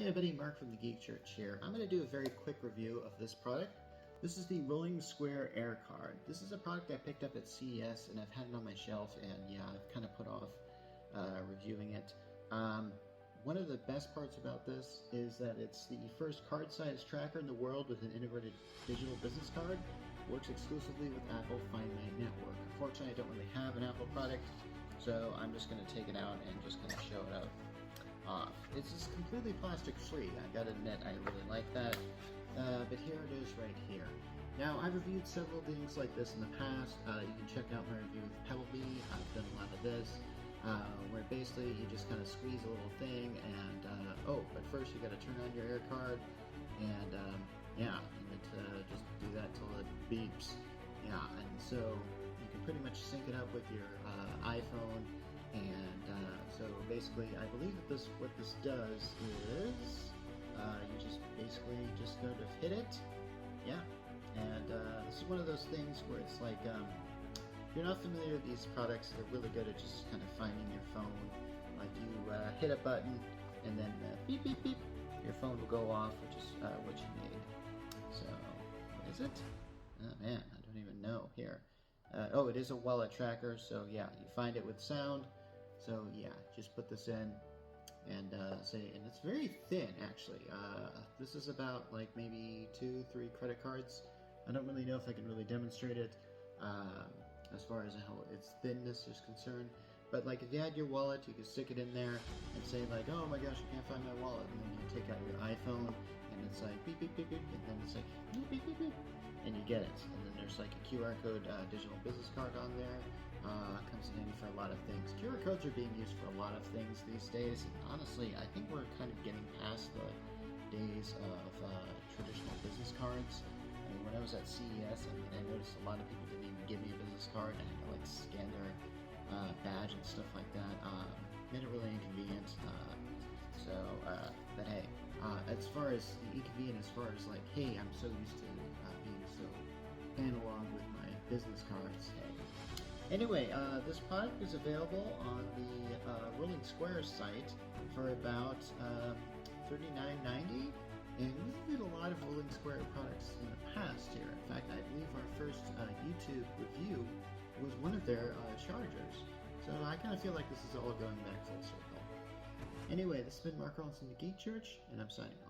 Hey everybody, Mark from the Geek Church here. I'm going to do a very quick review of this product. This is the Rolling Square Aircard. This is a product I picked up at CES and I've had it on my shelf, and yeah, I've kind of put off reviewing it. One of the best parts about this is that it's the first card-sized tracker in the world with an integrated digital business card. Works exclusively with Apple Find My Network. Unfortunately, I don't really have an Apple product, so I'm just going to take it out and just kind of show it off. It's just completely plastic free. I gotta admit, I really like that. But here it is right here. Now, I've reviewed several things like this in the past. You can check out my review with Pebblebee. I've done a lot of this, where basically you just kind of squeeze a little thing and, but first you gotta turn on your Aircard and, just do that till it beeps. Yeah, and so you can pretty much sync it up with your iPhone. And so basically, I believe that what this does is you just basically just go to hit it, yeah. And this is one of those things where it's like if you're not familiar with these products, they're really good at just kind of finding your phone. Like you hit a button, and then beep beep beep, your phone will go off, which is what you need. So what is it? Oh man, I don't even know here. It is a wallet tracker, so yeah, you find it with sound. So yeah, just put this in and and it's very thin actually. This is about like maybe 2-3 credit cards. I don't really know if I can really demonstrate it as far as how its thinness is concerned. But like if you had your wallet, you could stick it in there and say like, oh my gosh, I can't find my wallet. And then you take out your iPhone and it's like beep beep beep beep, and then it's like beep beep beep beep, and you get it. And then there's like a QR code digital business card on there. Comes in handy for a lot of things. QR codes are being used for a lot of things these days. And honestly, I think we're kind of getting past the days of traditional business cards. I mean, when I was at CES, I noticed a lot of people didn't even give me a business card. I had to like scan their badge and stuff like that. Made it really inconvenient. But hey, as far as inconvenient, as far as like, hey, I'm so used to being so analog with my business cards. Hey. Anyway, this product is available on the Rolling Square site for about $39.90, and we've reviewed a lot of Rolling Square products in the past here. In fact, I believe our first YouTube review was one of their chargers. So I kind of feel like this is all going back full circle. Anyway, this has been Mark Rollins from the Geek Church, and I'm signing off.